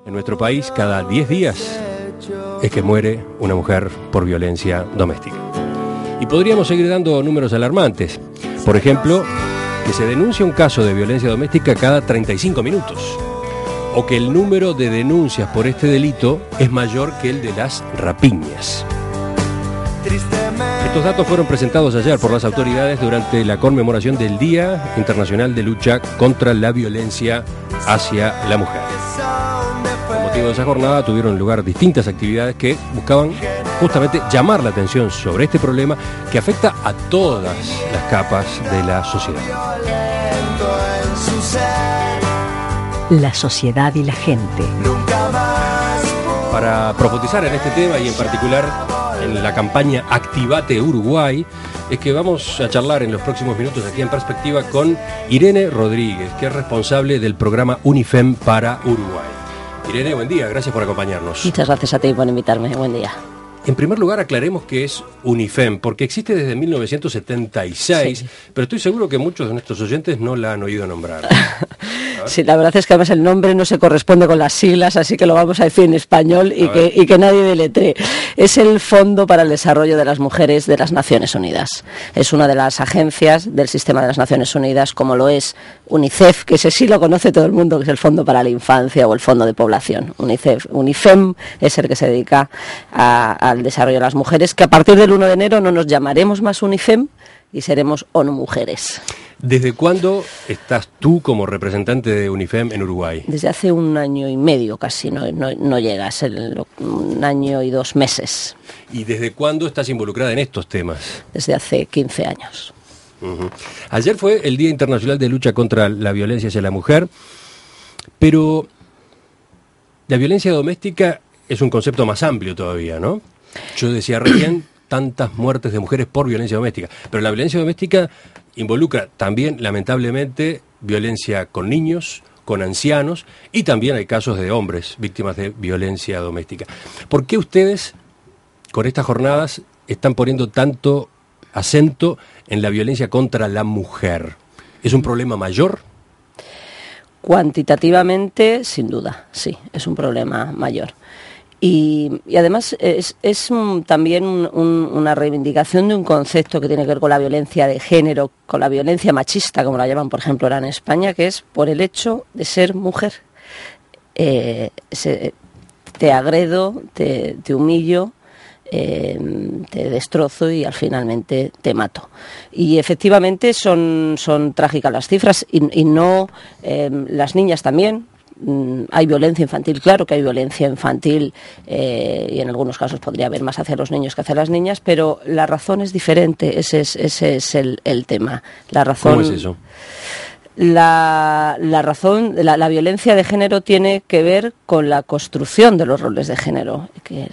En nuestro país, cada 10 días es que muere una mujer por violencia doméstica. Y podríamos seguir dando números alarmantes. Por ejemplo, que se denuncia un caso de violencia doméstica cada 35 minutos. O que el número de denuncias por este delito es mayor que el de las rapiñas. Estos datos fueron presentados ayer por las autoridades durante la conmemoración del Día Internacional de Lucha contra la Violencia hacia la Mujer. Con motivo de esa jornada tuvieron lugar distintas actividades que buscaban justamente llamar la atención sobre este problema que afecta a todas las capas de la sociedad. La sociedad y la gente. Para profundizar en este tema y en particular en la campaña Activate Uruguay, es que vamos a charlar en los próximos minutos aquí en Perspectiva con Irene Rodríguez, que es responsable del programa UNIFEM para Uruguay. Irene, buen día, gracias por acompañarnos. Muchas gracias a ti por invitarme, buen día. En primer lugar, aclaremos qué es UNIFEM, porque existe desde 1976, sí. Pero estoy seguro que muchos de nuestros oyentes no la han oído nombrar. Sí, la verdad es que además el nombre no se corresponde con las siglas, así que lo vamos a decir en español y que nadie deletree. Es el Fondo para el Desarrollo de las Mujeres de las Naciones Unidas. Es una de las agencias del sistema de las Naciones Unidas, como lo es UNICEF, que ese sí lo conoce todo el mundo, que es el Fondo para la Infancia o el Fondo de Población. UNIFEM es el que se dedica al desarrollo de las mujeres, que a partir del 1 de enero no nos llamaremos más UNIFEM y seremos ONU Mujeres. ¿Desde cuándo estás tú como representante de UNIFEM en Uruguay? Desde hace 1 año y medio casi, no llegas, 1 año y 2 meses. ¿Y desde cuándo estás involucrada en estos temas? Desde hace 15 años. Uh-huh. Ayer fue el Día Internacional de Lucha contra la Violencia hacia la Mujer, pero la violencia doméstica es un concepto más amplio todavía, ¿no? Yo decía recién tantas muertes de mujeres por violencia doméstica, pero la violencia doméstica involucra también, lamentablemente, violencia con niños, con ancianos, y también hay casos de hombres víctimas de violencia doméstica. ¿Por qué ustedes, con estas jornadas, están poniendo tanto acento en la violencia contra la mujer? ¿Es un problema mayor? Cuantitativamente, sin duda, sí, es un problema mayor. Y además es también una reivindicación de un concepto que tiene que ver con la violencia de género, con la violencia machista, como la llaman, por ejemplo, ahora en España, que es por el hecho de ser mujer. Te agredo, te humillo, te destrozo y finalmente te mato. Y efectivamente son trágicas las cifras y no las niñas también. Hay violencia infantil, claro que hay violencia infantil y en algunos casos podría haber más hacia los niños que hacia las niñas, pero la razón es diferente, ese es el tema. La razón, ¿cómo es eso? La violencia de género tiene que ver con la construcción de los roles de género, que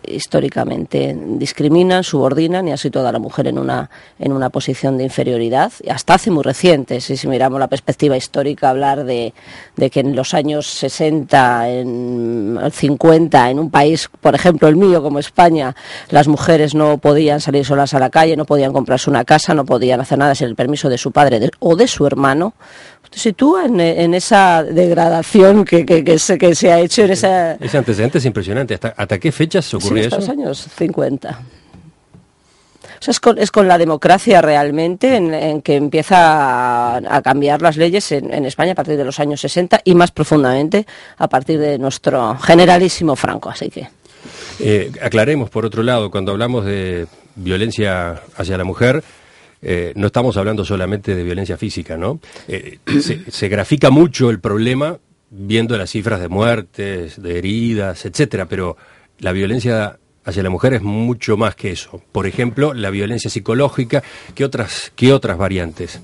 históricamente discriminan, subordinan y ha situado a la mujer en una posición de inferioridad, hasta hace muy recientes. Si miramos la perspectiva histórica, hablar de que en los años 60, en 50, en un país, por ejemplo el mío como España, las mujeres no podían salir solas a la calle, no podían comprarse una casa, no podían hacer nada sin el permiso de su padre o de su hermano. ¿Te sitúa en esa degradación que se ha hecho en esa...? Ese antecedente es impresionante. ¿Hasta qué fechas ocurrió eso? Hasta los años 50. O sea, es con la democracia realmente en que empieza a cambiar las leyes en España a partir de los años 60 y más profundamente a partir de nuestro generalísimo Franco. Así que... aclaremos, por otro lado, cuando hablamos de violencia hacia la mujer... no estamos hablando solamente de violencia física, ¿no? Se grafica mucho el problema viendo las cifras de muertes, de heridas, etcétera, pero la violencia hacia la mujer es mucho más que eso. Por ejemplo, la violencia psicológica, ¿qué otras variantes?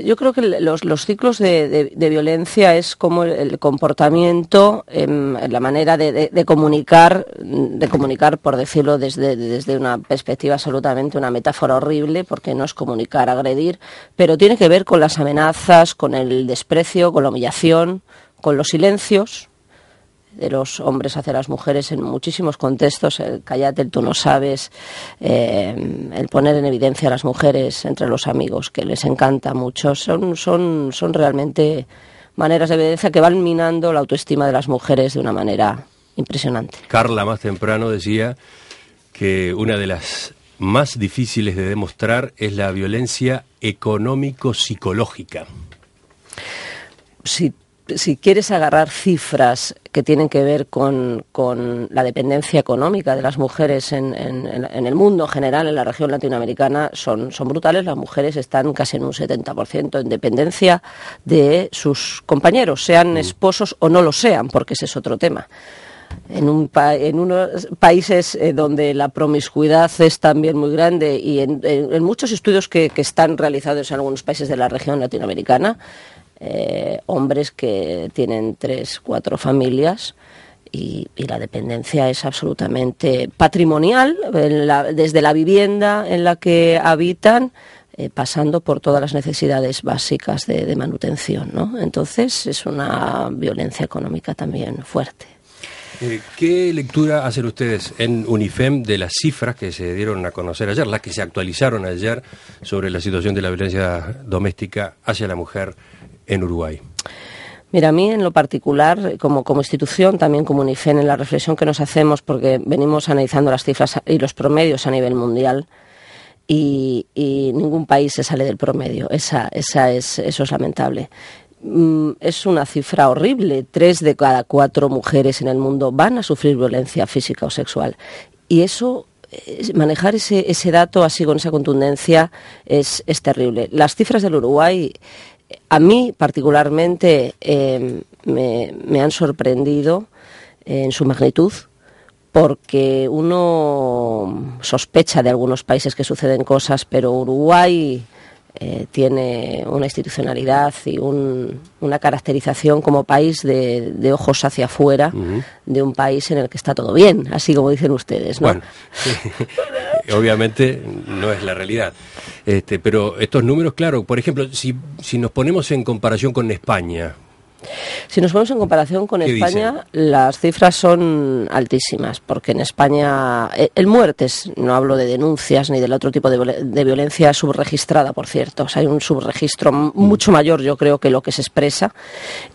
Yo creo que los ciclos de violencia es como el comportamiento, la manera de comunicar, por decirlo desde una perspectiva absolutamente, una metáfora horrible, porque no es comunicar, agredir, pero tiene que ver con las amenazas, con el desprecio, con la humillación, con los silencios de los hombres hacia las mujeres en muchísimos contextos, el cállate, el tú no sabes, el poner en evidencia a las mujeres entre los amigos, que les encanta mucho, son realmente maneras de violencia que van minando la autoestima de las mujeres de una manera impresionante. Carla más temprano decía que una de las más difíciles de demostrar es la violencia económico-psicológica. Si quieres agarrar cifras que tienen que ver con la dependencia económica de las mujeres en el mundo en general, en la región latinoamericana, son brutales. Las mujeres están casi en un 70% en dependencia de sus compañeros, sean esposos o no lo sean, porque ese es otro tema. En unos países donde la promiscuidad es también muy grande y en muchos estudios que están realizados en algunos países de la región latinoamericana, hombres que tienen 3, 4 familias y la dependencia es absolutamente patrimonial, desde la vivienda en la que habitan, pasando por todas las necesidades básicas de manutención, ¿no? Entonces es una violencia económica también fuerte. ¿Qué lectura hacen ustedes en UNIFEM de las cifras que se dieron a conocer ayer, las que se actualizaron ayer sobre la situación de la violencia doméstica hacia la mujer en Uruguay? Mira, a mí en lo particular, como institución, también como UNIFEM, en la reflexión que nos hacemos, porque venimos analizando las cifras y los promedios a nivel mundial, y ningún país se sale del promedio. Eso es lamentable. Es una cifra horrible. 3 de cada 4 mujeres en el mundo van a sufrir violencia física o sexual. Y eso, manejar ese dato así con esa contundencia es terrible. Las cifras del Uruguay, a mí particularmente, me han sorprendido en su magnitud, porque uno sospecha de algunos países que suceden cosas, pero Uruguay tiene una institucionalidad y una caracterización como país de ojos hacia afuera, de un país en el que está todo bien, así como dicen ustedes, ¿no? Bueno, sí, obviamente no es la realidad. Pero estos números, claro, por ejemplo, si nos ponemos en comparación con España. Si nos ponemos en comparación con España, las cifras son altísimas, porque en España el muertes, no hablo de denuncias ni del otro tipo de violencia subregistrada, por cierto, o sea, hay un subregistro mucho mayor, yo creo, que lo que se expresa.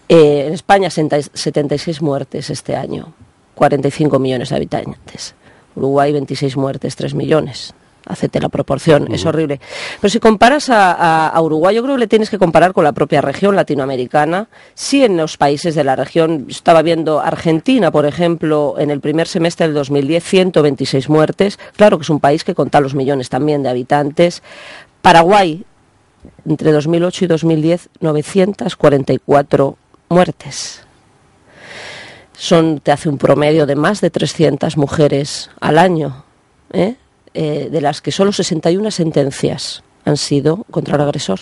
En España 76 muertes este año, 45 millones de habitantes. Uruguay 26 muertes, 3 millones. Hacete la proporción, es horrible. Pero si comparas a Uruguay, yo creo que le tienes que comparar con la propia región latinoamericana. Sí, en los países de la región, estaba viendo Argentina, por ejemplo, en el primer semestre del 2010, 126 muertes. Claro que es un país que conta los millones también de habitantes. Paraguay, entre 2008 y 2010, 944 muertes. Te hace un promedio de más de 300 mujeres al año, de las que solo 61 sentencias han sido contra el agresor.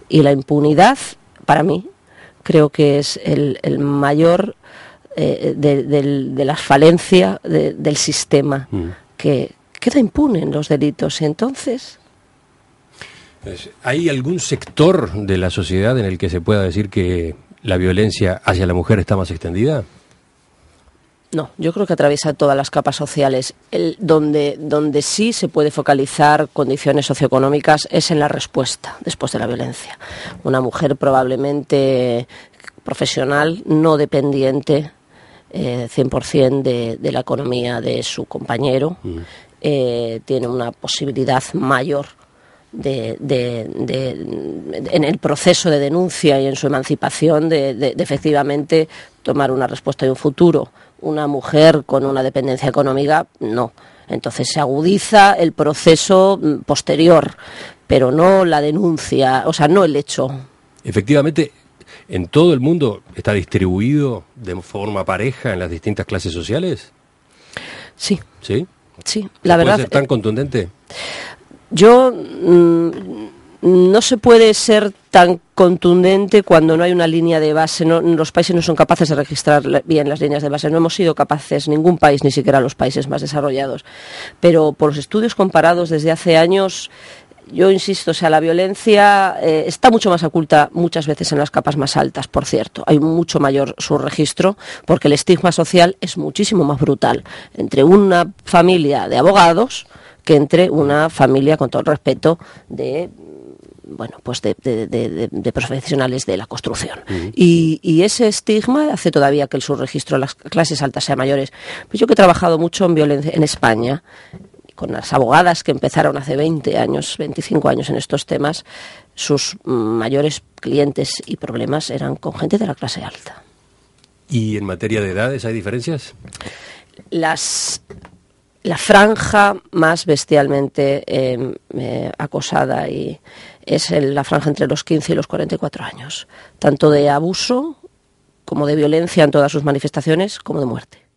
Y la impunidad, para mí, creo que es el mayor de la falencia del sistema, que queda impune en los delitos. Entonces, ¿hay algún sector de la sociedad en el que se pueda decir que la violencia hacia la mujer está más extendida? No, yo creo que atraviesa todas las capas sociales. Donde sí se puede focalizar condiciones socioeconómicas es en la respuesta después de la violencia. Una mujer probablemente profesional, no dependiente 100% de la economía de su compañero, tiene una posibilidad mayor en el proceso de denuncia y en su emancipación de efectivamente tomar una respuesta y un futuro. Una mujer con una dependencia económica, no. Entonces se agudiza el proceso posterior, pero no la denuncia, o sea, no el hecho. Efectivamente, ¿en todo el mundo está distribuido de forma pareja en las distintas clases sociales? Sí. ¿Sí? Sí, la verdad. ¿Puede ser tan contundente? Yo no se puede ser tan contundente cuando no hay una línea de base. Los países no son capaces de registrar bien las líneas de base. No hemos sido capaces, ningún país, ni siquiera los países más desarrollados. Pero por los estudios comparados desde hace años, yo insisto, o sea, la violencia está mucho más oculta muchas veces en las capas más altas, por cierto. Hay mucho mayor subregistro porque el estigma social es muchísimo más brutal entre una familia de abogados que entre una familia, con todo el respeto, de pues de profesionales de la construcción. Y ese estigma hace todavía que el subregistro de las clases altas sea mayores. Pues yo que he trabajado mucho en violencia en España, con las abogadas que empezaron hace 20 años, 25 años en estos temas, sus mayores clientes y problemas eran con gente de la clase alta. ¿Y en materia de edades hay diferencias? La franja más bestialmente acosada es la franja entre los 15 y los 44 años, tanto de abuso como de violencia en todas sus manifestaciones, como de muerte.